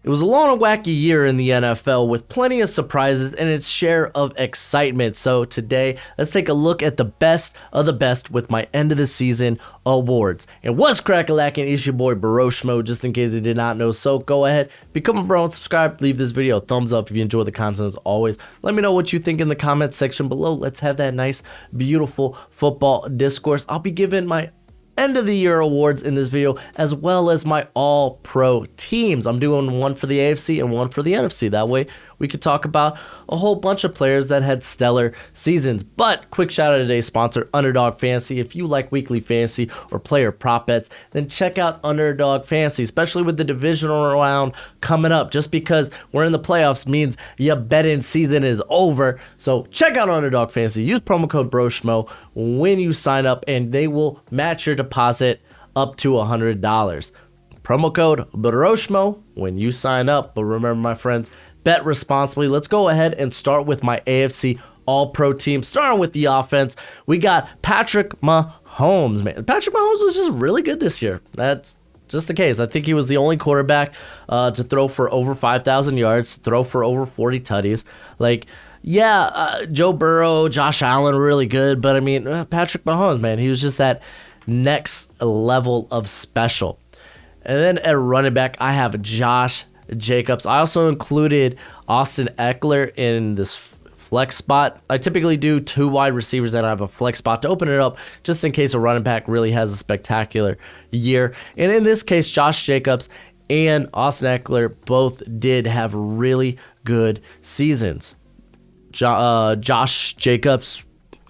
It was a long and wacky year in the NFL with plenty of surprises and its share of excitement. So today, let's take a look at the best of the best with my end of the season awards. And what's crack-a-lackin'? It's your boy Broshmo, just in case you did not know. So go ahead, become a bro and subscribe. Leave this video a thumbs up if you enjoy the content as always. Let me know what you think in the comments section below. Let's have that nice, beautiful football discourse. I'll be giving my end of the year awards in this video, as well as my all pro teams. I'm doing one for the AFC and one for the NFC. That way we could talk about a whole bunch of players that had stellar seasons. But quick shout out to today's sponsor, Underdog Fantasy. If you like weekly fantasy or player prop bets, then check out Underdog Fantasy, especially with the divisional round coming up. Just because we're in the playoffs means your betting season is over. So check out Underdog Fantasy. Use promo code Broshmo when you sign up, and they will match your deposit up to $100. Promo code Broshmo when you sign up. But remember, my friends, bet responsibly. Let's go ahead and start with my AFC All-Pro team. Starting with the offense, we got Patrick Mahomes. Man, Patrick Mahomes was just really good this year. That's just the case. I think he was the only quarterback to throw for over 5,000 yards, throw for over 40 tutties. Joe Burrow, Josh Allen were really good, but I mean, Patrick Mahomes, man, he was just that next level of special. And then at running back, I have Josh Jacobs. I also included Austin Eckler in this flex spot. I typically do two wide receivers and I have a flex spot to open it up just in case a running back really has a spectacular year. And in this case, Josh Jacobs and Austin Eckler both did have really good seasons. Josh Jacobs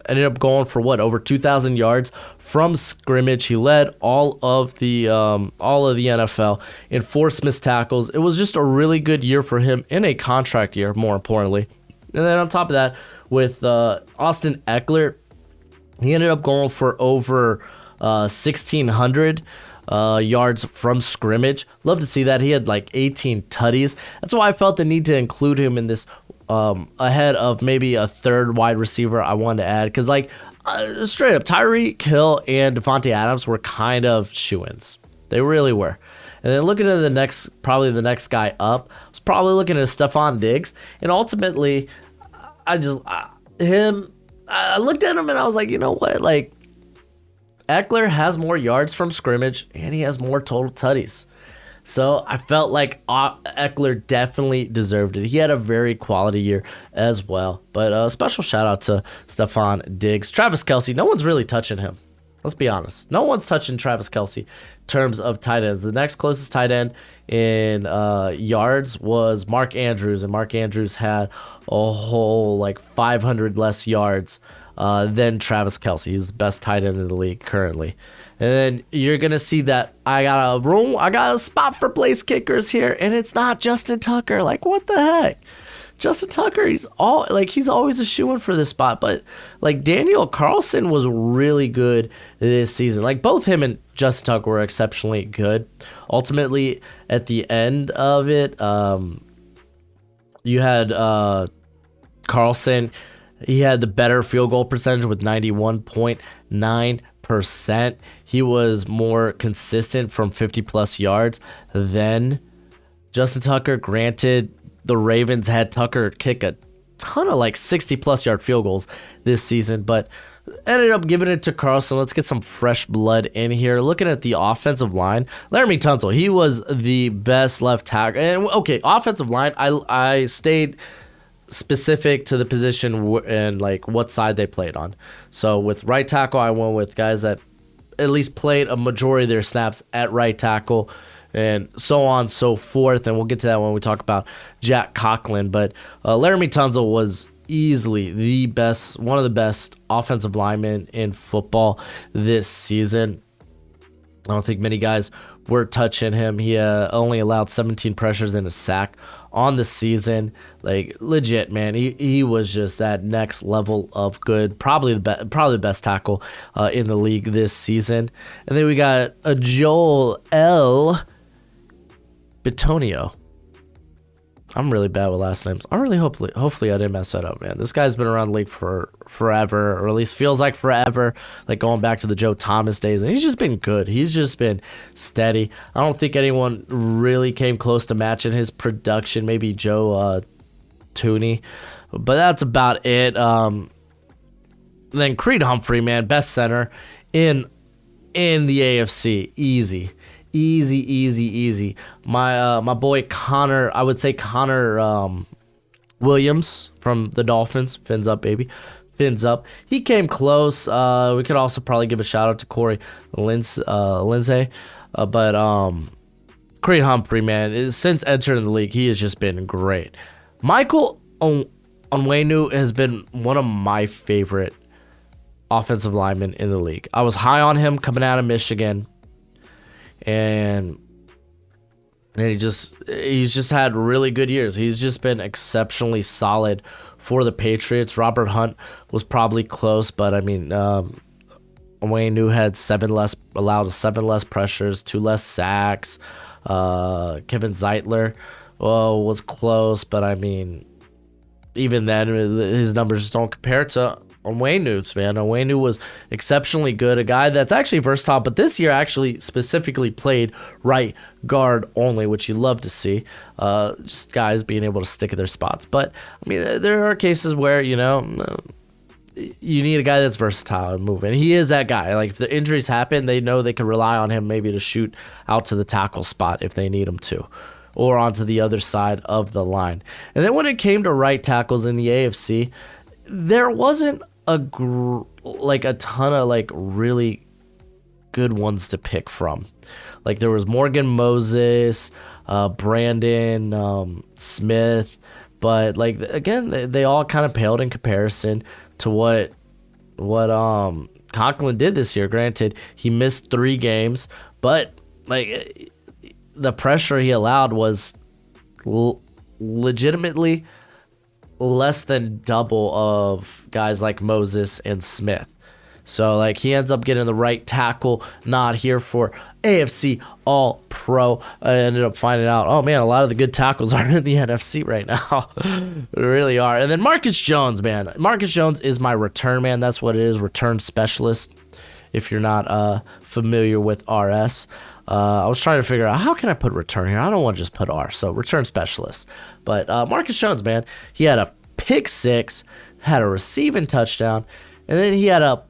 ended up going for over 2,000 yards from scrimmage. He led all of the NFL in forced missed tackles. It was just a really good year for him in a contract year, more importantly. And then on top of that, with Austin Eckler, he ended up going for over 1,600 yards from scrimmage. Love to see that. He had like 18 tutties. That's why I felt the need to include him in this ahead of maybe a third wide receiver I wanted to add. Because straight up, Tyreek Hill and Devontae Adams were kind of shoo-ins. They really were. And then looking at the next guy up, I was probably looking at Stephon Diggs. And ultimately, I looked at him and I was like, you know what? Eckler has more yards from scrimmage and he has more total tutties. So I felt like Eckler definitely deserved it. He had a very quality year as well. But a special shout out to Stephon Diggs. Travis Kelce, no one's really touching him. Let's be honest. No one's touching Travis Kelce in terms of tight ends. The next closest tight end in yards was Mark Andrews. And Mark Andrews had a whole 500 less yards than Travis Kelce. He's the best tight end in the league currently. And then you're going to see that I got a spot for place kickers here, and it's not Justin Tucker. What the heck? Justin Tucker, he's always a shoo-in for this spot, but Daniel Carlson was really good this season. Both him and Justin Tucker were exceptionally good. Ultimately, at the end of it, you had Carlson. He had the better field goal percentage with 91.9%. He was more consistent from 50-plus yards than Justin Tucker. Granted, the Ravens had Tucker kick a ton of 60-plus yard field goals this season, but ended up giving it to Carlson. Let's get some fresh blood in here. Looking at the offensive line, Laramie Tunsil, he was the best left tackle. And okay, offensive line, I stayed specific to the position and what side they played on. So with right tackle, I went with guys that at least played a majority of their snaps at right tackle, and so on and so forth. And we'll get to that when we talk about Jack Conklin. But Laramie Tunsil was easily one of the best offensive linemen in football this season. I don't think many guys were touching him. He only allowed 17 pressures and a sack on the season. Legit, man. He was just that next level of good. Probably the best tackle in the league this season. And then we got a Joel L. Bitonio. I'm really bad with last names. I really hopefully I didn't mess that up, man. This guy's been around the league for forever, or at least feels like forever, like going back to the Joe Thomas days, and he's just been good. He's just been steady. I don't think anyone really came close to matching his production. Maybe Joe Tooney, but that's about it. Then Creed Humphrey, man, best center in the AFC, easy. My boy Connor, I would say Connor Williams from the Dolphins. Fins up, baby. Fins up. He came close. We could also probably give a shout out to Corey Lindsay. But Creed Humphrey, man, since entering the league, he has just been great. Michael Onwenu has been one of my favorite offensive linemen in the league. I was high on him coming out of Michigan. And he's just had really good years. He's just been exceptionally solid for the Patriots. Robert Hunt was probably close, but I mean, Wayne New had allowed 7 less pressures, 2 less sacks. Kevin Zeitler was close, but I mean, even then, his numbers just don't compare to Onwenu, man. Onwenu was exceptionally good. A guy that's actually versatile, but this year actually specifically played right guard only, which you love to see. Just guys being able to stick at their spots. But, I mean, there are cases where, you need a guy that's versatile and moving. He is that guy. Like, if the injuries happen, they know they can rely on him maybe to shoot out to the tackle spot if they need him to, or onto the other side of the line. And then when it came to right tackles in the AFC, there wasn't a ton of like really good ones to pick from. Like there was Morgan Moses, Brandon Smith, but like again they all kind of paled in comparison to what Conklin did this year. Granted, he missed 3 games, but like the pressure he allowed was legitimately less than double of guys like Moses and Smith. So like he ends up getting the right tackle nod here for AFC All-Pro. I ended up finding out, oh man, a lot of the good tackles are in the NFC right now. They really are. And then Marcus Jones, man. Marcus Jones is my return man. That's what it is, return specialist. If you're not familiar with RS. I was trying to figure out, how can I put return here? I don't want to just put R, so return specialist. But Marcus Jones, man, he had a pick 6, had a receiving touchdown, and then he had a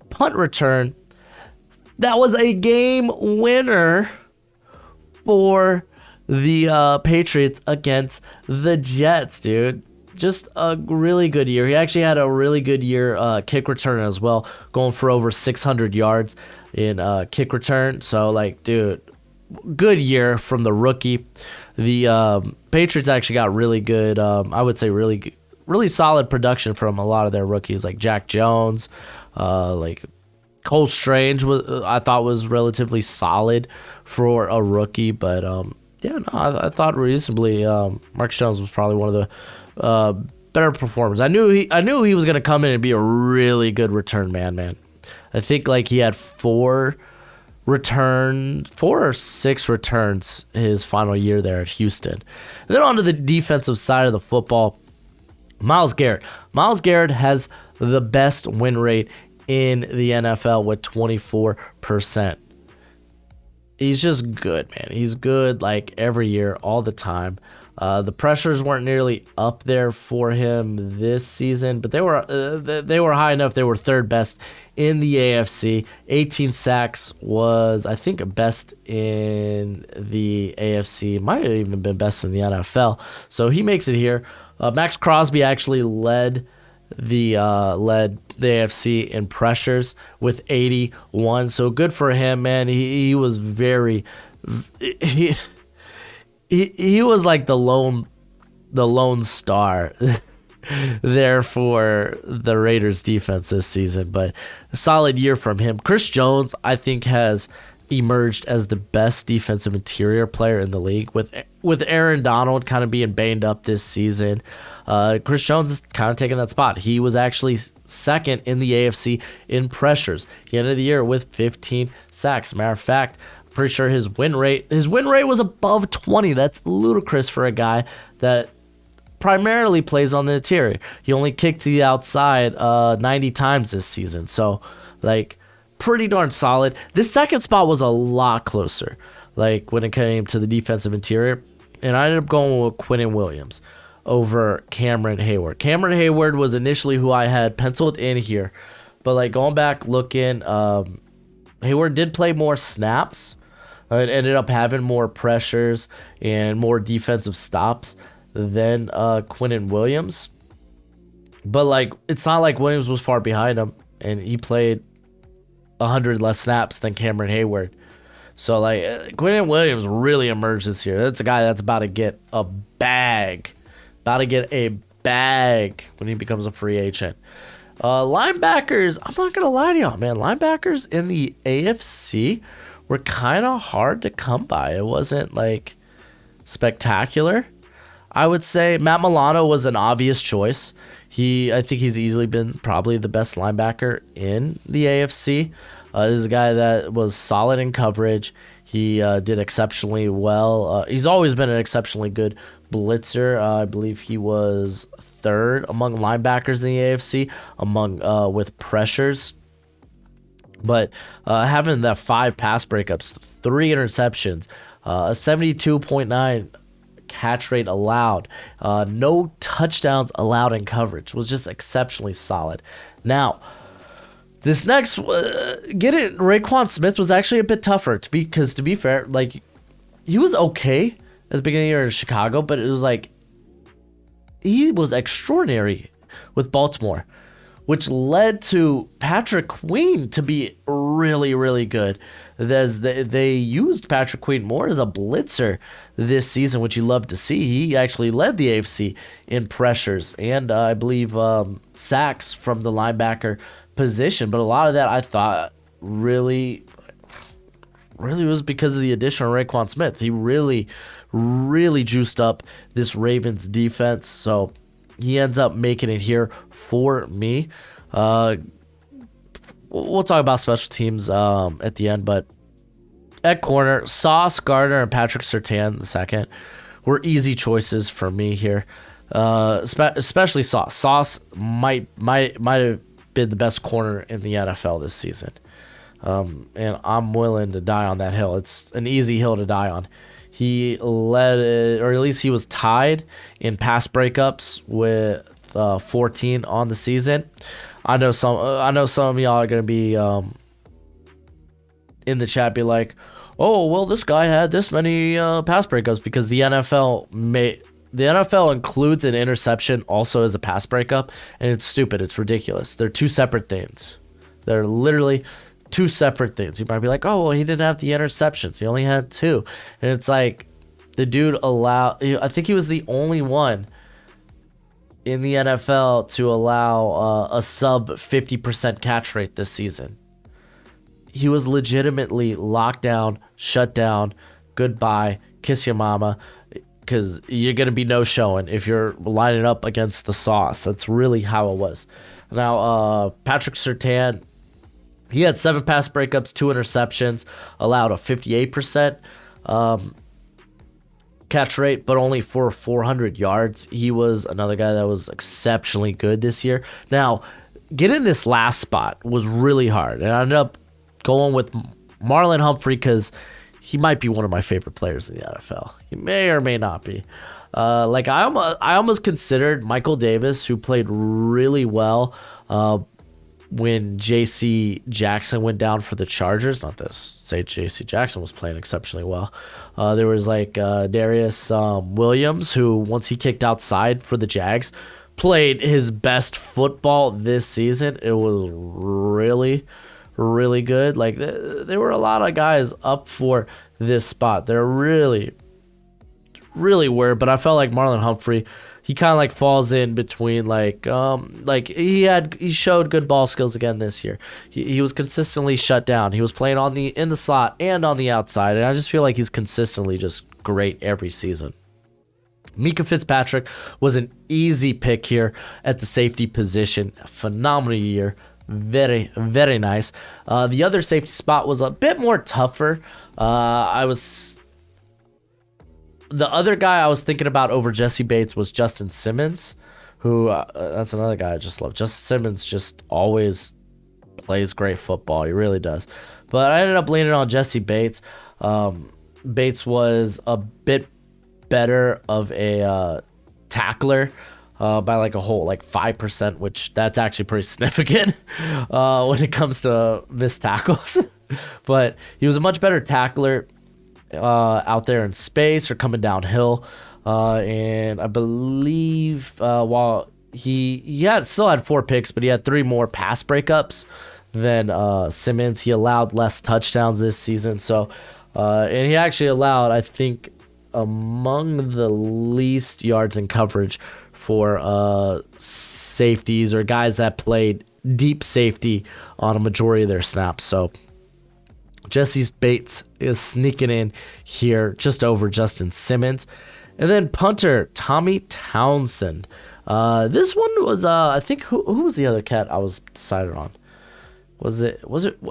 punt return that was a game winner for the Patriots against the Jets, dude. Just a really good year. He actually had a really good year kick return as well, going for over 600 yards in kick return. So, like, dude, good year from the rookie. The Patriots actually got really good, I would say really solid production from a lot of their rookies, like Jack Jones, like Cole Strange I thought was relatively solid for a rookie. But, I thought reasonably Marcus Jones was probably one of the better performers. I knew he was gonna come in and be a really good return man. I think like he had 4 or 6 returns his final year there at Houston. And then on to the defensive side of the football, Myles Garrett. Myles Garrett has the best win rate in the NFL with 24%. He's just good, man. He's good like every year, all the time. The pressures weren't nearly up there for him this season, but they were high enough. They were 3rd best in the AFC. 18 sacks was, I think, best in the AFC. Might have even been best in the NFL. So he makes it here. Max Crosby actually led the AFC in pressures with 81. So good for him, man. He was very. He was like the lone star there for the Raiders defense this season, but a solid year from him. Chris Jones, I think, has emerged as the best defensive interior player in the league with Aaron Donald kind of being banged up this season. Chris Jones is kind of taking that spot. He was actually 2nd in the AFC in pressures. He ended the year with 15 sacks. Matter of fact, pretty sure his win rate was above 20. That's ludicrous for a guy that primarily plays on the interior. He only kicked to the outside 90 times this season. So, like, pretty darn solid. This second spot was a lot closer, like, when it came to the defensive interior. And I ended up going with Quinnen Williams over Cameron Hayward. Cameron Hayward was initially who I had penciled in here. But, like, going back, looking, Hayward did play more snaps. It ended up having more pressures and more defensive stops than Quinnen Williams. But, like, it's not like Williams was far behind him, and he played 100 less snaps than Cameron Hayward. So, like, Quinnen Williams really emerges here. That's a guy that's about to get a bag. About to get a bag when he becomes a free agent. Linebackers, I'm not going to lie to y'all, man. Linebackers in the AFC were kind of hard to come by. It wasn't, like, spectacular. I would say Matt Milano was an obvious choice. I think he's easily been probably the best linebacker in the AFC. This is a guy that was solid in coverage. He did exceptionally well. He's always been an exceptionally good blitzer. I believe he was third among linebackers in the AFC with pressures. But having that 5 pass breakups, 3 interceptions, a 72.9 catch rate allowed, no touchdowns allowed in coverage was just exceptionally solid. Now, this next Raekwon Smith was actually a bit tougher because to be fair, like, he was okay at the beginning of the year in Chicago, but it was like he was extraordinary with Baltimore, which led to Patrick Queen to be really, really good. As they used Patrick Queen more as a blitzer this season, which you love to see. He actually led the AFC in pressures and I believe sacks from the linebacker position. But a lot of that I thought really was because of the addition of Raekwon Smith. He really, really juiced up this Ravens defense. So he ends up making it here for me. We'll talk about special teams at the end, but at corner, Sauce Gardner and Patrick Surtain II were easy choices for me here, especially Sauce. Sauce might have been the best corner in the NFL this season, and I'm willing to die on that hill. It's an easy hill to die on. He led, or at least he was tied in pass breakups with 14 on the season. I know some of y'all are gonna be in the chat be like, oh well, this guy had this many pass breakups because the NFL includes an interception also as a pass breakup, and it's stupid. It's ridiculous. They're two separate things. They're literally two separate things. You might be like, oh well, he didn't have the interceptions. He only had 2, and it's like the dude I think he was the only one in the NFL to allow a sub 50% catch rate this season. He was legitimately locked down, shut down, goodbye, kiss your mama, because you're going to be no showing if you're lining up against the Sauce. That's really how it was. Now, Patrick Surtain, he had 7 pass breakups, 2 interceptions, allowed a 58% catch rate, but only for 400 yards. He was another guy that was exceptionally good this year. Now, getting this last spot was really hard, and I ended up going with Marlon Humphrey because he might be one of my favorite players in the NFL. He may or may not be. I almost considered Michael Davis, who played really well when J.C. Jackson went down for the Chargers. Not to say J.C. Jackson was playing exceptionally well. There was Darius Williams, who once he kicked outside for the Jags, played his best football this season. It was really, really good. Like, there were a lot of guys up for this spot. There really, really were, but I felt like Marlon Humphrey, he kind of falls in between he showed good ball skills again this year. He was consistently shut down. He was playing in the slot and on the outside, and I just feel like he's consistently just great every season. Mika Fitzpatrick was an easy pick here at the safety position. Phenomenal year. Very, very nice. The other safety spot was a bit more tougher. The other guy I was thinking about over Jesse Bates was Justin Simmons, who that's another guy I just love. Justin Simmons just always plays great football. He really does. But I ended up leaning on Jesse Bates. Bates was a bit better of a tackler by like a whole 5%, which that's actually pretty significant when it comes to missed tackles. But he was a much better tackler out there in space or coming downhill. And I believe while he still had 4 picks, but he had 3 more pass breakups than Simmons. He allowed less touchdowns this season. So, and he actually allowed, I think, among the least yards in coverage for safeties or guys that played deep safety on a majority of their snaps. So Jesse Bates is sneaking in here just over Justin Simmons. And then punter Tommy Townsend. This one was I think who was the other cat I was decided on? Was it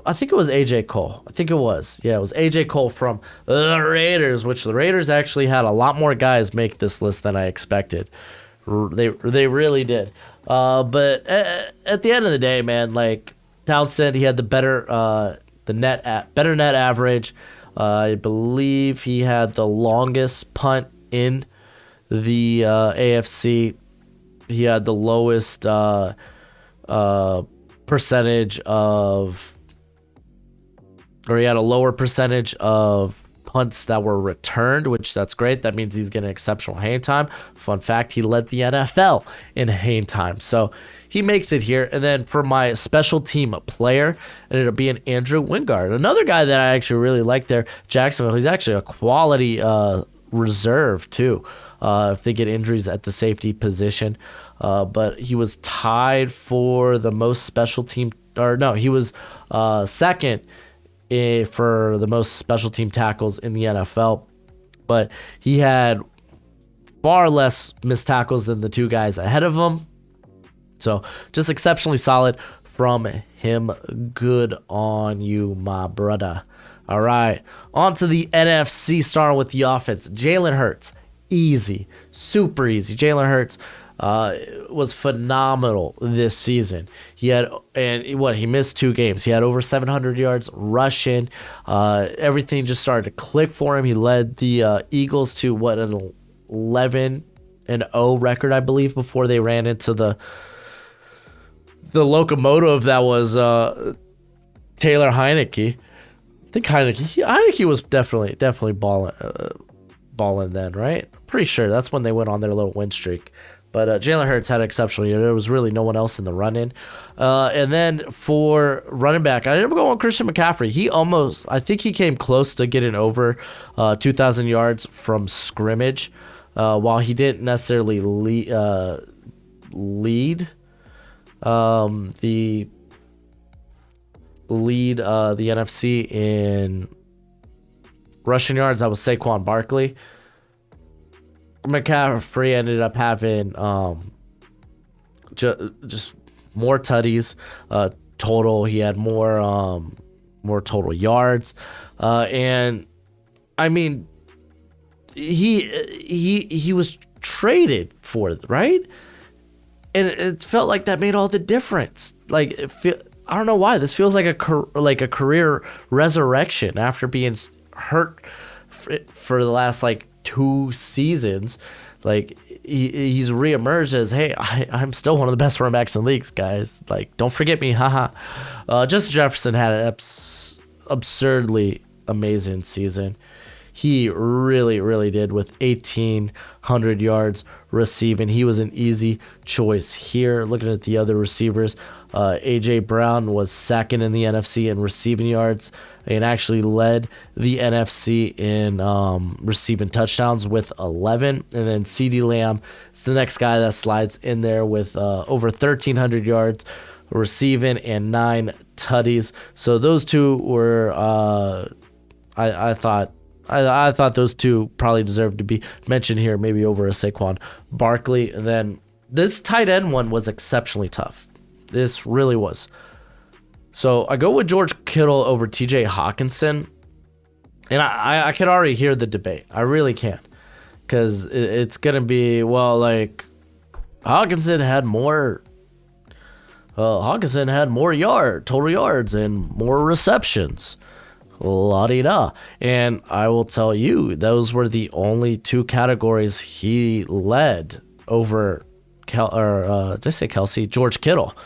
I think it was AJ Cole. I think it was. Yeah, it was AJ Cole from the Raiders, which the Raiders actually had a lot more guys make this list than I expected. They really did. But at the end of the day, man, like Townsend, he had the better better net average. I believe he had the longest punt in the AFC. He had the lowest percentage of, or he had a lower percentage of punts that were returned, which that's great. That means he's getting exceptional hang time. Fun fact, he led the NFL in hang time. So he makes it here. And then for my special team player, it ended up being Andrew Wingard. Another guy that I actually really like there, Jacksonville. He's actually a quality reserve too, if they get injuries at the safety position. But he was tied for the most special team, or no, he was second for the most special team tackles in the NFL. But he had far less missed tackles than the 2 guys ahead of him. So just exceptionally solid from him. Good on you, my brother. All right, on to the NFC, starting with the offense. Jalen Hurts, easy, super easy. Jalen Hurts was phenomenal this season. He missed 2 games. He had over 700 yards rushing. Everything just started to click for him. He led the Eagles to an 11-0 record, I believe, before they ran into the locomotive that was Taylor Heineke. I think Heineke was definitely balling then, right? Pretty sure that's when they went on their little win streak. But Jalen Hurts had an exceptional year. There was really no one else in the run-in. And then for running back, I ended up going with Christian McCaffrey. I think he came close to getting over 2,000 yards from scrimmage, while he didn't necessarily lead the NFC in rushing yards. That was Saquon Barkley. McCaffrey ended up having just more tutties total. He had more total yards, and I mean, he was traded for it, right? And it felt like that made all the difference. Like I don't know why this feels like a career resurrection after being hurt for the last 2 seasons. Like he's reemerged as, hey, I'm still one of the best running backs in the leagues, guys. Don't forget me, haha. Justin Jefferson had an absurdly amazing season. He really, really did with 1,800 yards receiving. He was an easy choice here. Looking at the other receivers, A.J. Brown was second in the NFC in receiving yards and actually led the NFC in receiving touchdowns with 11. And then CeeDee Lamb is the next guy that slides in there with over 1,300 yards receiving and 9 tutties. So those 2 were, I thought those 2 probably deserved to be mentioned here, maybe over a Saquon Barkley. And then this tight end one was exceptionally tough. This really was. So I go with George Kittle over TJ Hawkinson. And I can already hear the debate. I really can. Because it's going to be, well, like, Hawkinson had more total yards and more receptions. La-di-da. And I will tell you, those were the only two categories he led over, did I say Kelsey? George Kittle.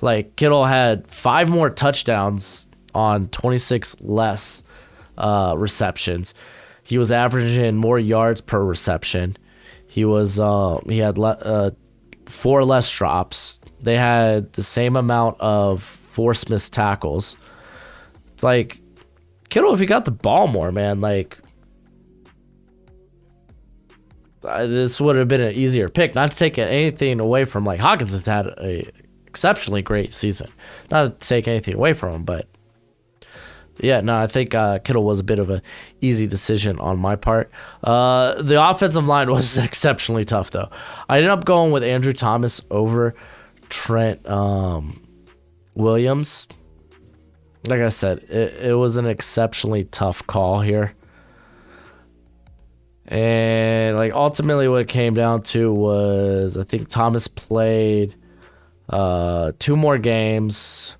Like, Kittle had 5 more touchdowns on 26 less receptions. He was averaging more yards per reception. He had 4 less drops. They had the same amount of forced missed tackles. It's like, Kittle, if he got the ball more, man, like, this would have been an easier pick. Not to take anything away from, like, Hawkinson's had a exceptionally great season. Not to take anything away from him, but yeah, no, I think Kittle was a bit of an easy decision on my part. The offensive line was exceptionally tough, though. I ended up going with Andrew Thomas over Trent Williams. Like I said, it was an exceptionally tough call here. And like ultimately what it came down to was I think Thomas played 2 more games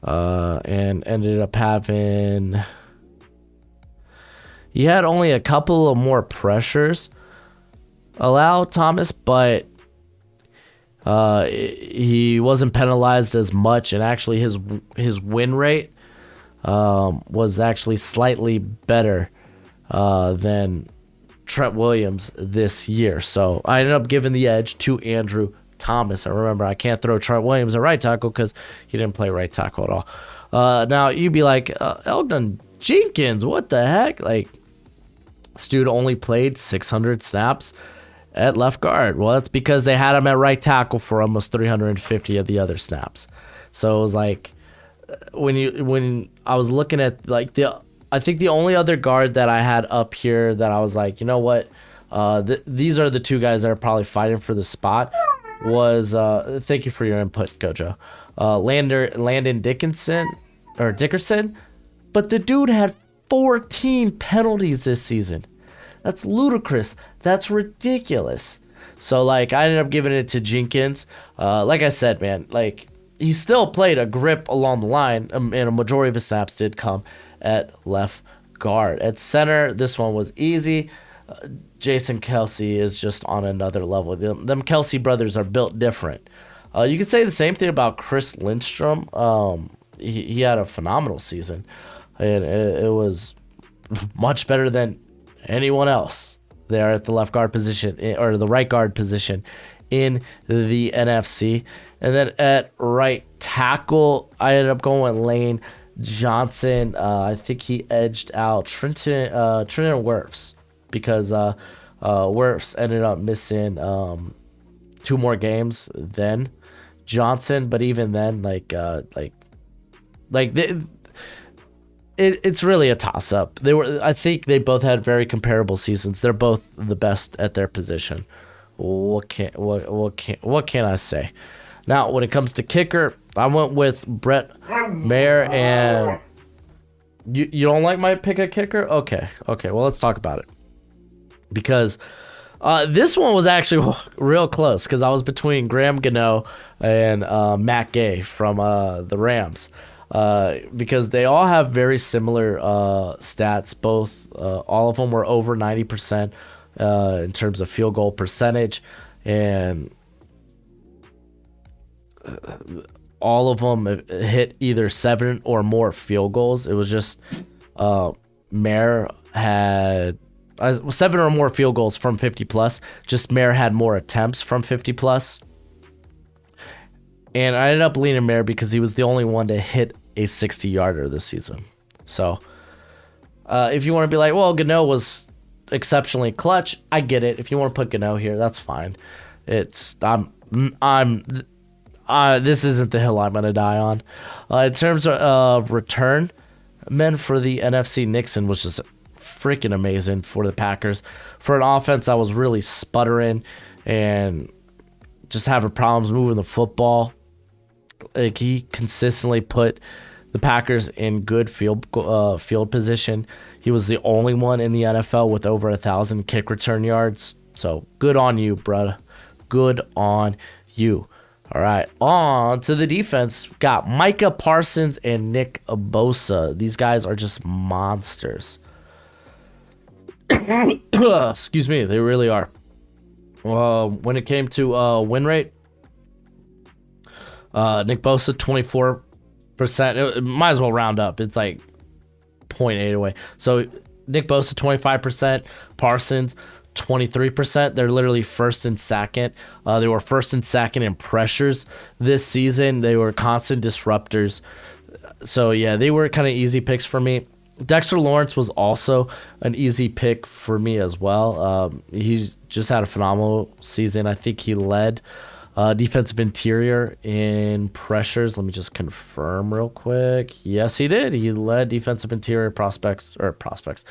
and ended up having, he had only a couple of more pressures allowed, Thomas, but he wasn't penalized as much, and actually his win rate was actually slightly better than Trent Williams this year. So I ended up giving the edge to Andrew Thomas. And remember, I can't throw Trent Williams at right tackle because he didn't play right tackle at all. Now you'd be like, Eldon Jenkins, what the heck? Like, this dude only played 600 snaps at left guard. Well, that's because they had him at right tackle for almost 350 of the other snaps. So it was like, when I was looking at like I think the only other guard that I had up here that I was like, you know what, these are the 2 guys that are probably fighting for the spot was, thank you for your input, Gojo, Landon Dickerson, but the dude had 14 penalties this season. That's ludicrous. That's ridiculous. So, like, I ended up giving it to Jenkins. Like I said, man, like, he still played a grip along the line, and a majority of his snaps did come at left guard. At center, this one was easy. Jason Kelsey is just on another level. Them Kelsey brothers are built different. You could say the same thing about Chris Lindstrom. He had a phenomenal season, and it was much better than anyone else there at the left guard position or the right guard position in the NFC. And then at right tackle, I ended up going with Lane Johnson. I think he edged out Trenton Wirfs because Wirfs ended up missing 2 more games than Johnson. But even then, it's really a toss-up. I think they both had very comparable seasons. They're both the best at their position. What can I say? Now, when it comes to kicker, I went with Brett Mayer, and you don't like my pick at kicker? Okay. Well, let's talk about it, because this one was actually real close because I was between Graham Gano and Matt Gay from the Rams. Because they all have very similar stats. Both, all of them were over 90% in terms of field goal percentage, and all of them hit either 7 or more field goals. It was just Mayer had 7 or more field goals from 50 plus. Just Mayer had more attempts from 50 plus. And I ended up leaning Mayer because he was the only one to hit a 60-yarder this season. So if you want to be like, well, Gano was exceptionally clutch, I get it. If you want to put Gano here, that's fine. This isn't the hill I'm going to die on. In terms of return men for the NFC, Nixon was just freaking amazing for the Packers. For an offense that was really sputtering and just having problems moving the football, Like he consistently put the Packers in good field position. He was the only one in the NFL with over 1,000 kick return yards. So good on you, bruh. Good on you. All right, on to the defense. Got Micah Parsons and Nick Bosa. These guys are just monsters. Excuse me, they really are. When it came to win rate, Nick Bosa 24%. It might as well round up. It's like 0.8 away. So Nick Bosa 25%, Parsons 23%. They're literally first and second. They were first and second in pressures this season. They were constant disruptors. So yeah, they were kind of easy picks for me. Dexter Lawrence was also an easy pick for me as well. He's just had a phenomenal season. I think he led defensive interior in pressures. Let me just confirm real quick. Yes, he did. He led defensive interior defensive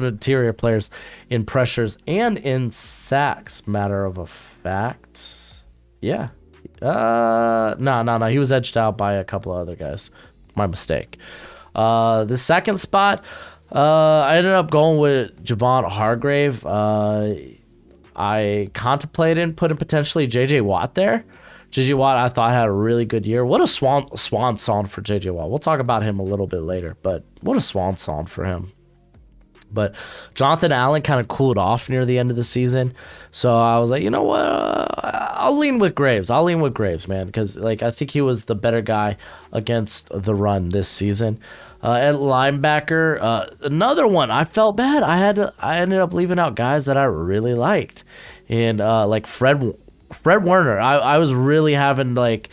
interior players in pressures and in sacks. Matter of a fact. Yeah. No. He was edged out by a couple of other guys. My mistake. The second spot, I ended up going with Javon Hargrave. I contemplated putting potentially J.J. Watt there. J.J. Watt, I thought, had a really good year. What a swan song for J.J. Watt. We'll talk about him a little bit later, but what a swan song for him. But Jonathan Allen kind of cooled off near the end of the season. So I was like, you know what? I'll lean with Graves. Man, because like I think he was the better guy against the run this season. At linebacker, another one. I felt bad. I ended up leaving out guys that I really liked. And like Fred Warner. I was really having like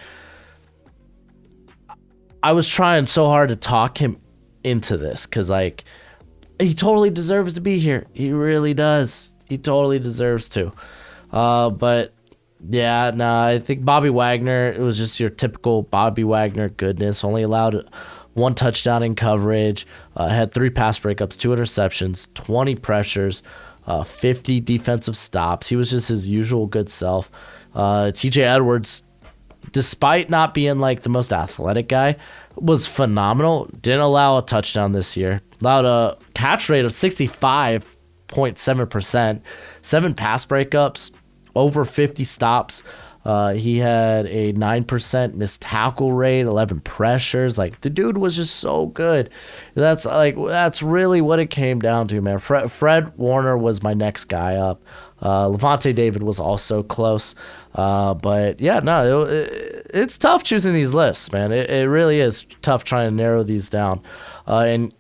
I was trying so hard to talk him into this because like he totally deserves to be here. He really does. He totally deserves to. But yeah, I think Bobby Wagner, it was just your typical Bobby Wagner goodness. Only allowed 1 touchdown in coverage, had 3 pass breakups, 2 interceptions, 20 pressures, 50 defensive stops. He was just his usual good self. TJ Edwards, despite not being like the most athletic guy, was phenomenal. Didn't allow a touchdown this year. Allowed a catch rate of 65.7%, 7 pass breakups, over 50 stops. He had a 9% missed tackle rate, 11 pressures. Like the dude was just so good. That's really what it came down to, man. Fred Warner was my next guy up. Levante David was also close. But yeah, it's tough choosing these lists, man. It really is tough trying to narrow these down. And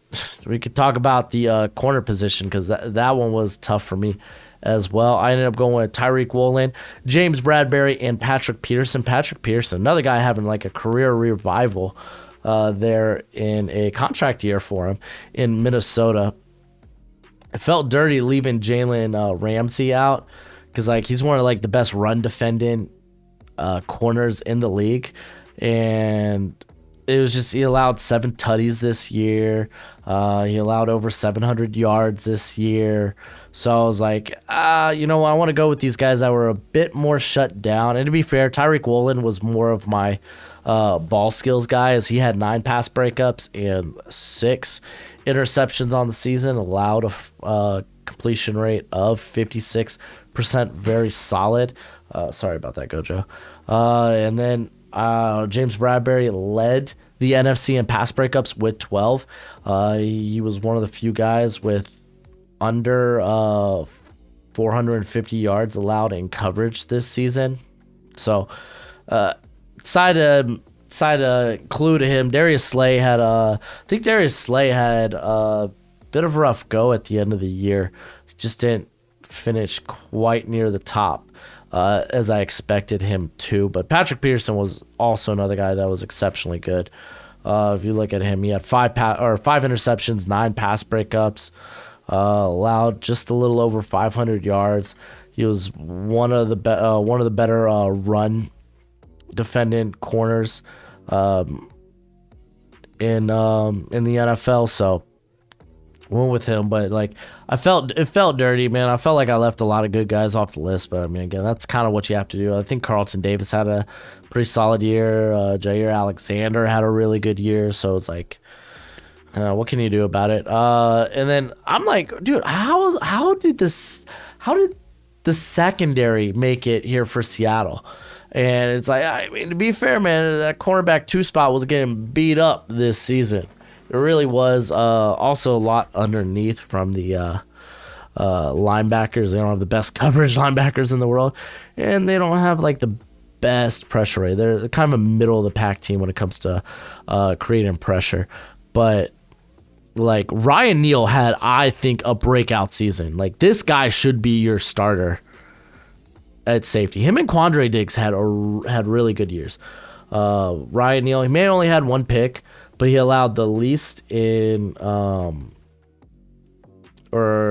we could talk about the corner position because that one was tough for me as well. I ended up going with Tyreek Woolen, James Bradbury, and Patrick Peterson. Patrick Peterson, another guy having like a career revival there in a contract year for him in Minnesota. It felt dirty leaving Jalen Ramsey out because like he's one of like the best run defending corners in the league, and it was just he allowed 7 tutties this year. He allowed over 700 yards this year. So I was like, you know, I want to go with these guys that were a bit more shut down. And to be fair, Tyreek Woolen was more of my ball skills guy, as he had 9 pass breakups and 6 interceptions on the season, allowed a completion rate of 56%, very solid. Sorry about that, Gojo. And then James Bradbury led the NFC in pass breakups with 12. He was one of the few guys with under 450 yards allowed in coverage this season. So, side clue to him, Darius Slay had a bit of a rough go at the end of the year. He just didn't finish quite near the top as I expected him to. But Patrick Peterson was also another guy that was exceptionally good. If you look at him, he had 5 interceptions, 9 pass breakups, allowed just a little over 500 yards. He was one of the better run defendant corners in the NFL. So went with him, but like it felt dirty, man. I felt like I left a lot of good guys off the list, but I mean, again, that's kind of what you have to do. I think Carlton Davis had a pretty solid year. Jair Alexander had a really good year, so it's like, what can you do about it? And then I'm like, dude, how did the secondary make it here for Seattle? And it's like, I mean, to be fair, man, that cornerback 2 spot was getting beat up this season. It really was. Also, a lot underneath from the linebackers. They don't have the best coverage linebackers in the world, and they don't have like the best pressure rate. They're kind of a middle of the pack team when it comes to creating pressure. But like Ryan Neal had, I think, a breakout season. Like this guy should be your starter at safety. Him and Quandre Diggs had really good years. Ryan Neal, he may have only had 1 pick, but he allowed the least in, or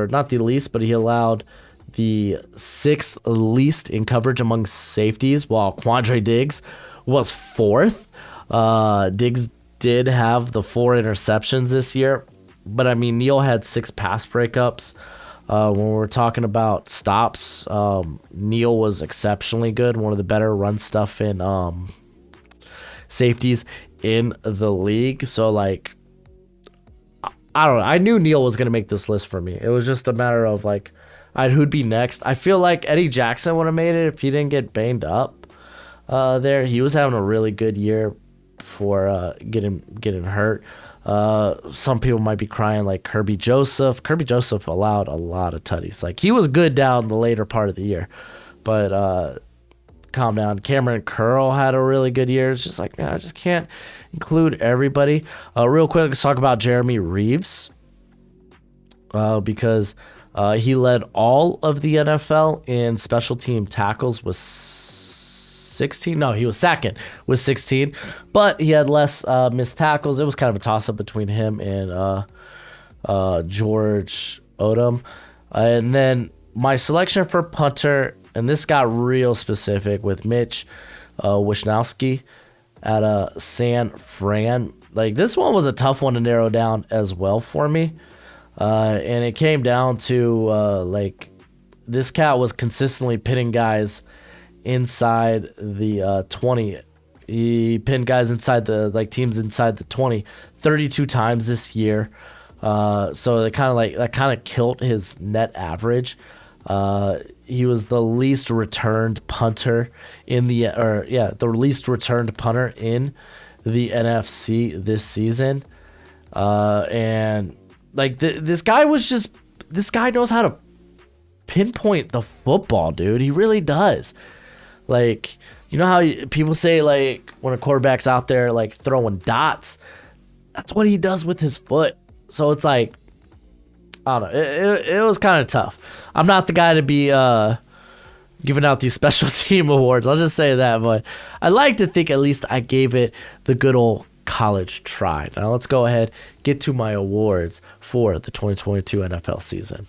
not the least, but he allowed the 6th least in coverage among safeties, while Quandre Diggs was 4th. Diggs did have the 4 interceptions this year, but I mean, Neal had 6 pass breakups. When we're talking about stops, Neal was exceptionally good, one of the better run stuff in safeties in the league. So like, I don't know. I knew Neal was gonna make this list for me. It was just a matter of like, who'd be next. I feel like Eddie Jackson would have made it if he didn't get banged up. There, he was having a really good year for getting hurt. Some people might be crying like Kirby Joseph. Kirby Joseph allowed a lot of tutties. Like he was good down the later part of the year, but calm down. Cameron Curl had a really good year. It's just like, man, I just can't include everybody. Real quick, let's talk about Jeremy Reeves, because he led all of the NFL in special team tackles with 16. No, he was second with 16, but he had less missed tackles. It was kind of a toss-up between him and George Odom. And then my selection for punter, and this got real specific with Mitch Wishnowsky at San Fran. Like this one was a tough one to narrow down as well for me. And it came down to like this cat was consistently pitting guys inside the 20. He pinned guys inside the teams inside the 20 32 times this year. So that kind of killed his net average. He was the least returned punter in the least returned punter in the NFC this season. And like this guy knows how to pinpoint the football, dude. He really does. Like, you know how people say like when a quarterback's out there like throwing dots, that's what he does with his foot. So it's like, I don't know. It was kind of tough. I'm not the guy to be giving out these special team awards. I'll just say that. But I like to think at least I gave it the good old college try. Now let's go ahead, get to my awards for the 2022 NFL season.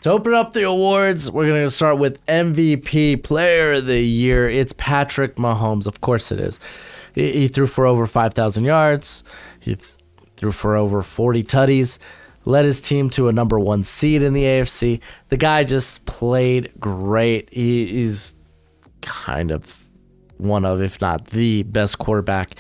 To open up the awards, we're going to start with MVP Player of the Year. It's Patrick Mahomes. Of course it is. He threw for over 5,000 yards. He threw for over 40 tutties. Led his team to a number 1 seed in the AFC. The guy just played great. He's kind of one of, if not the best quarterback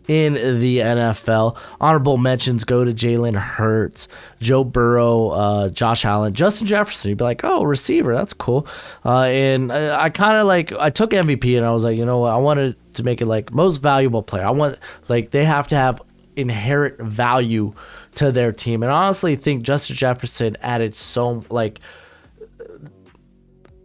in the NFL. Honorable mentions go to Jalen Hurts, Joe Burrow, Josh Allen, Justin Jefferson. You'd be like, oh, receiver, that's cool. And I kind of I took MVP and I was like, you know what? I wanted to make it like most valuable player. I want, like, they have to have inherent value to their team. And I honestly think Justin Jefferson added so, like,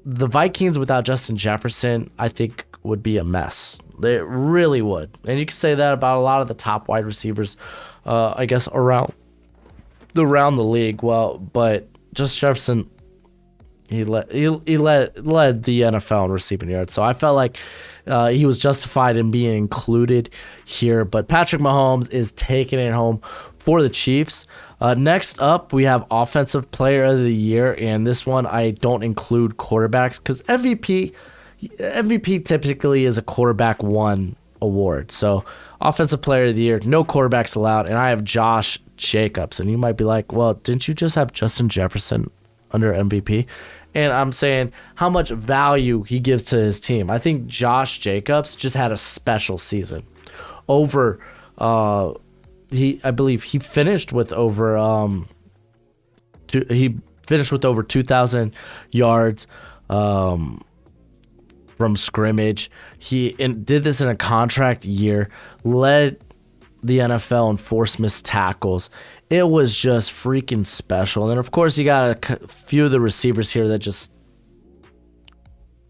the Vikings without Justin Jefferson, I think, would be a mess. It really would. And you can say that about a lot of the top wide receivers, I guess, around the league. Well, but Justin Jefferson, he led the NFL in receiving yards. So I felt like he was justified in being included here. But Patrick Mahomes is taking it home for the Chiefs. Next up, we have Offensive Player of the Year. And this one, I don't include quarterbacks because MVP typically is a quarterback one award. So Offensive Player of the Year, no quarterbacks allowed. And I have Josh Jacobs. And you might be like, well, didn't you just have Justin Jefferson under MVP? And I'm saying how much value he gives to his team. I think Josh Jacobs just had a special season. I believe he finished with over 2,000 yards from scrimmage. He did this in a contract year, led the NFL in forced missed tackles. It was just freaking special. And then, of course, you got a few of the receivers here that just,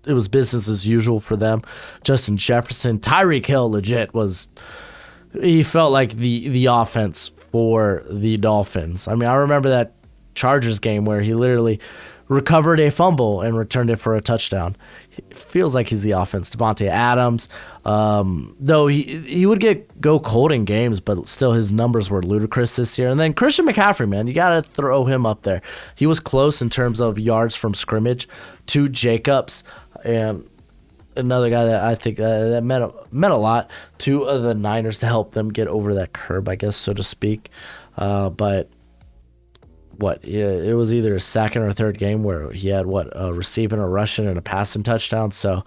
it was business as usual for them. Justin Jefferson, Tyreek Hill legit he felt like the offense for the Dolphins. I mean, I remember that Chargers game where he literally recovered a fumble and returned it for a touchdown. It feels like he's the offense. Devontae Adams, though he would go cold in games, but still his numbers were ludicrous this year. And then Christian McCaffrey, man, you got to throw him up there. He was close in terms of yards from scrimmage to Jacobs, and another guy that I think that meant a lot to the Niners to help them get over that curb, I guess, so to speak. But it was either a second or third game where he had a receiving, a rushing, and a passing touchdown. So,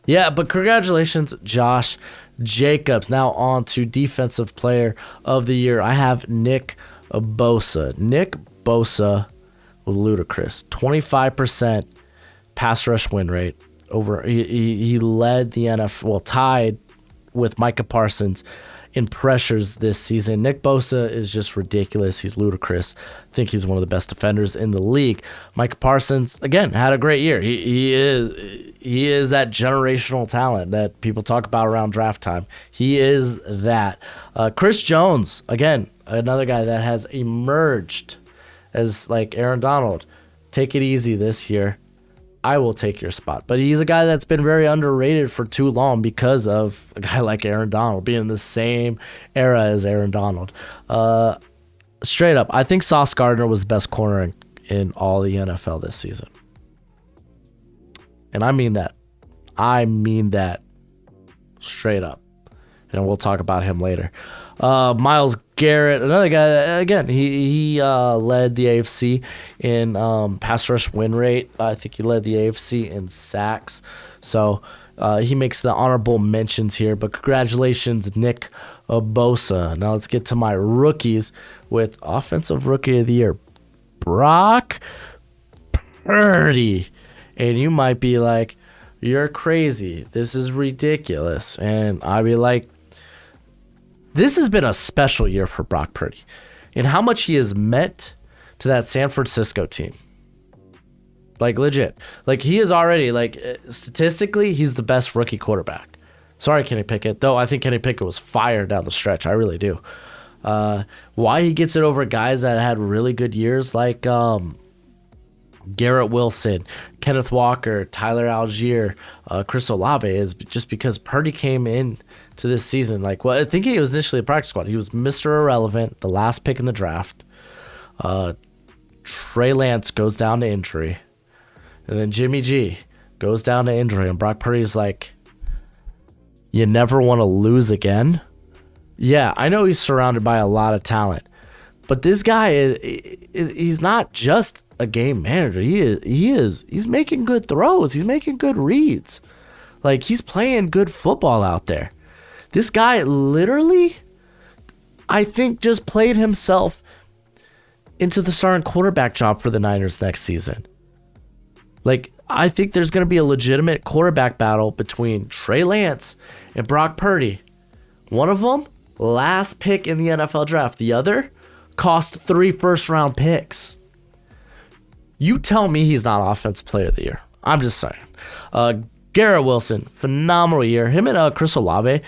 yeah, but congratulations, Josh Jacobs. Now on to Defensive Player of the Year. I have Nick Bosa. Nick Bosa was ludicrous. 25% pass rush win rate. He led the NFL, tied with Micah Parsons in pressures this season. Nick Bosa is just ridiculous. He's ludicrous. I think he's one of the best defenders in the league. Micah Parsons, again, had a great year. He is that generational talent that people talk about around draft time. He is that. Chris Jones, again, another guy that has emerged as like Aaron Donald. Take it easy this year. I will take your spot. But he's a guy that's been very underrated for too long because of a guy like Aaron Donald being in the same era as Aaron Donald. Straight up, I think Sauce Gardner was the best corner in all the NFL this season. And I mean that. Straight up. And we'll talk about him later. Myles Garrett, another guy that, again, he led the AFC in pass rush win rate. I think he led the AFC in sacks. So he makes the honorable mentions here. But congratulations, Nick Bosa. Now let's get to my rookies with Offensive Rookie of the Year, Brock Purdy. And you might be like, you're crazy. This is ridiculous. And I'd be like, this has been a special year for Brock Purdy and how much he has meant to that San Francisco team. Like, legit. Like, he is already, like, statistically, he's the best rookie quarterback. Sorry, Kenny Pickett, though I think Kenny Pickett was fire down the stretch. I really do. Why he gets it over guys that had really good years like Garrett Wilson, Kenneth Walker, Tyler Algier, Chris Olave is just because Purdy came in to this season. Like, well, I think he was initially a practice squad. He was Mr. Irrelevant, the last pick in the draft. Trey Lance goes down to injury. And then Jimmy G goes down to injury. And Brock Purdy's like, you never want to lose again? Yeah, I know he's surrounded by a lot of talent. But this guy, he's not just a game manager. He's making good throws. He's making good reads. Like, he's playing good football out there. This guy literally, I think, just played himself into the starting quarterback job for the Niners next season. Like, I think there's going to be a legitimate quarterback battle between Trey Lance and Brock Purdy. One of them, last pick in the NFL draft. The other cost 3 first-round picks. You tell me he's not Offensive Player of the Year. I'm just saying. Garrett Wilson, phenomenal year. Him and Chris Olave,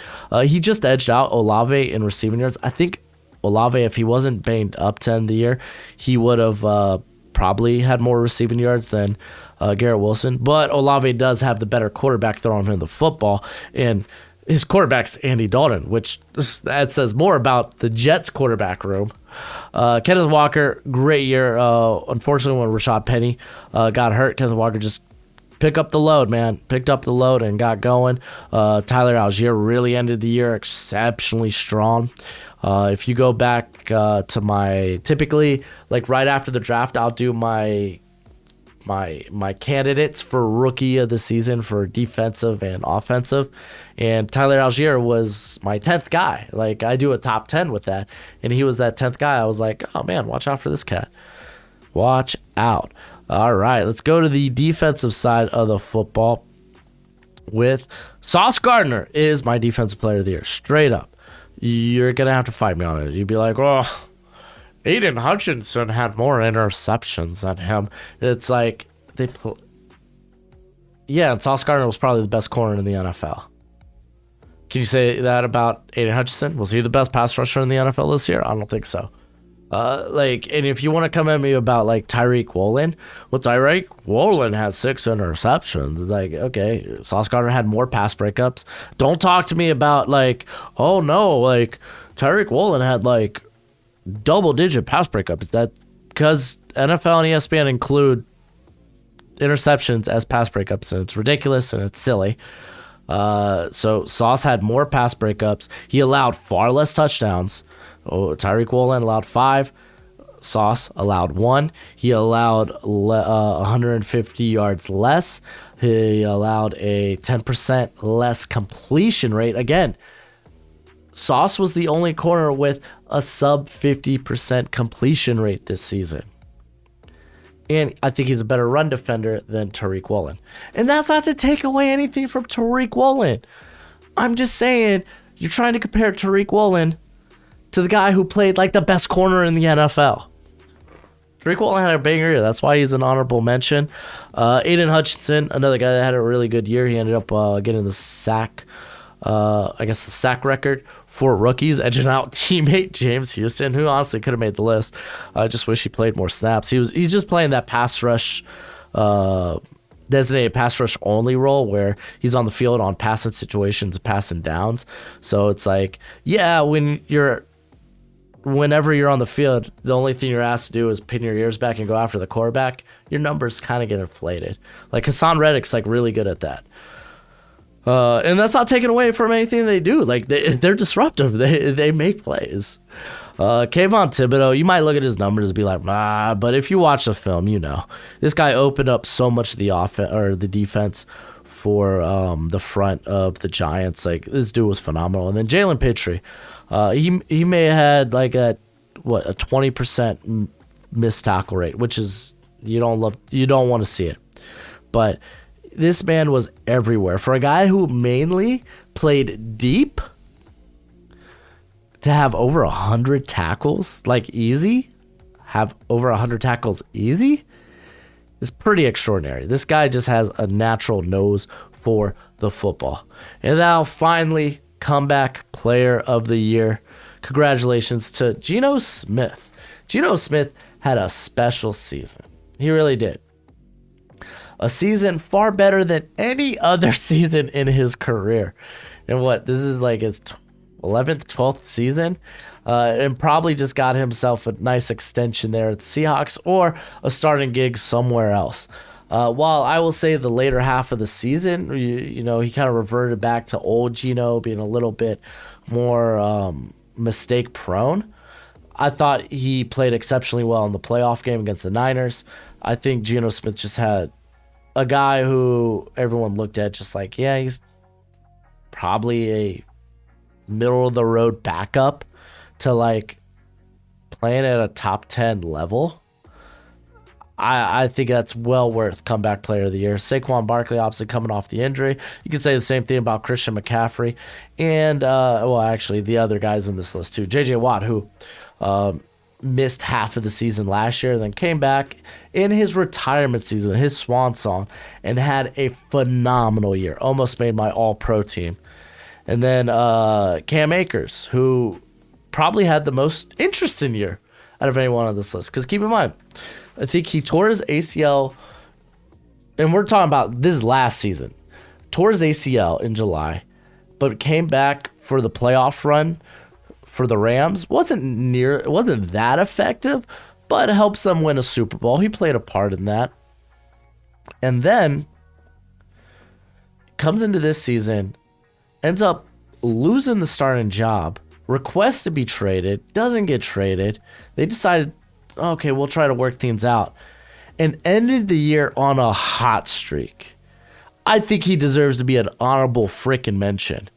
he just edged out Olave in receiving yards. I think Olave, if he wasn't banged up to end the year, he would have probably had more receiving yards than Garrett Wilson. But Olave does have the better quarterback throwing him the football, and his quarterback's Andy Dalton, which that says more about the Jets' quarterback room. Kenneth Walker, great year. Unfortunately, when Rashad Penny got hurt, Kenneth Walker just pick up the load, man. Picked up the load and got going. Tyler Algier really ended the year exceptionally strong. If you go back to my, typically, like right after the draft, I'll do my candidates for rookie of the season for defensive and offensive. And Tyler Algier was my 10th guy. Like, I do a top 10 with that. And he was that 10th guy. I was like, oh, man, watch out for this cat. Watch out. All right, let's go to the defensive side of the football with Sauce Gardner is my defensive player of the year. Straight up. You're going to have to fight me on it. You'd be like, oh, Aiden Hutchinson had more interceptions than him. It's like, yeah, and Sauce Gardner was probably the best corner in the NFL. Can you say that about Aiden Hutchinson? Was he the best pass rusher in the NFL this year? I don't think so. And if you want to come at me about like Tyreek Woolen, well, Tyreek Woolen had 6 interceptions. It's like, okay, Sauce Gardner had more pass breakups. Don't talk to me about like, oh no, like Tyreek Woolen had like double-digit pass breakups. That because NFL and ESPN include interceptions as pass breakups, and it's ridiculous and it's silly. So Sauce had more pass breakups. He allowed far less touchdowns. Tyreek Woolen allowed 5. Sauce allowed 1. He allowed 150 yards less. He allowed a 10% less completion rate. Again, Sauce was the only corner with a sub 50% completion rate this season. And I think he's a better run defender than Tyreek Woolen. And that's not to take away anything from Tyreek Woolen. I'm just saying, you're trying to compare Tyreek Woolen to the guy who played like the best corner in the NFL. Tyreek Woolen had a banger year. That's why he's an honorable mention. Aiden Hutchinson, another guy that had a really good year. He ended up getting the sack record for rookies, edging out teammate James Houston, who honestly could have made the list. I just wish he played more snaps. He's just playing that pass rush, designated pass rush only role where he's on the field on passing situations, passing downs. So it's like, yeah, whenever you're on the field, the only thing you're asked to do is pin your ears back and go after the quarterback. Your numbers kind of get inflated. Like Hassan Reddick's like really good at that. And that's not taken away from anything they do. Like they're disruptive. They make plays. Kayvon Thibodeau, you might look at his numbers and be like, but if you watch the film, you know this guy opened up so much of the offense or the defense for the front of the Giants. Like this dude was phenomenal. And then Jalen Pitre, he may have had like a 20% missed tackle rate, which is you don't want to see it, but this man was everywhere. For a guy who mainly played deep, to have over 100 tackles, like easy, have over 100 tackles easy, is pretty extraordinary. This guy just has a natural nose for the football. And now finally, comeback player of the year. Congratulations to Geno Smith. Geno Smith had a special season. He really did. A season far better than any other season in his career. And this is like his 11th, 12th season. And probably just got himself a nice extension there at the Seahawks or a starting gig somewhere else. While I will say the later half of the season, he kind of reverted back to old Geno, being a little bit more mistake prone. I thought he played exceptionally well in the playoff game against the Niners. I think Geno Smith just had a guy who everyone looked at just like, yeah, he's probably a middle of the road backup to like playing at a top 10 level. I think that's well worth comeback player of the year. Saquon Barkley obviously coming off the injury. You can say the same thing about Christian McCaffrey and actually the other guys in this list too. JJ Watt, who missed half of the season last year, then came back in his retirement season, his swan song, and had a phenomenal year. Almost made my all-pro team. And then Cam Akers, who probably had the most interesting year out of anyone on this list. Because keep in mind, I think he tore his ACL, and we're talking about this last season, tore his ACL in July, but came back for the playoff run for the Rams. Wasn't that effective, but it helps them win a Super Bowl. He played a part in that. And then comes into this season, ends up losing the starting job, requests to be traded, doesn't get traded. They decided, okay, we'll try to work things out, and ended the year on a hot streak. I think he deserves to be an honorable frickin' mention.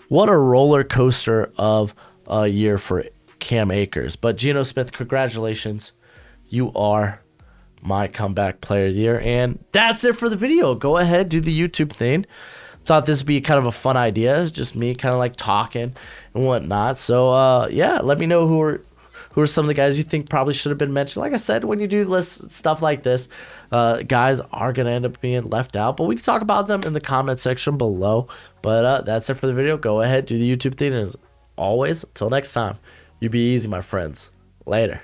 What a roller coaster of a year for Cam Akers. But Geno Smith, congratulations. You are my comeback player of the year. And that's it for the video. Go ahead, do the YouTube thing. Thought this would be kind of a fun idea. It's just me kind of like talking and whatnot. So, yeah, let me know who are some of the guys you think probably should have been mentioned. Like I said, when you do list stuff like this, guys are going to end up being left out. But we can talk about them in the comment section below. But that's it for the video. Go ahead, do the YouTube thing. And as always, until next time, you be easy, my friends. Later.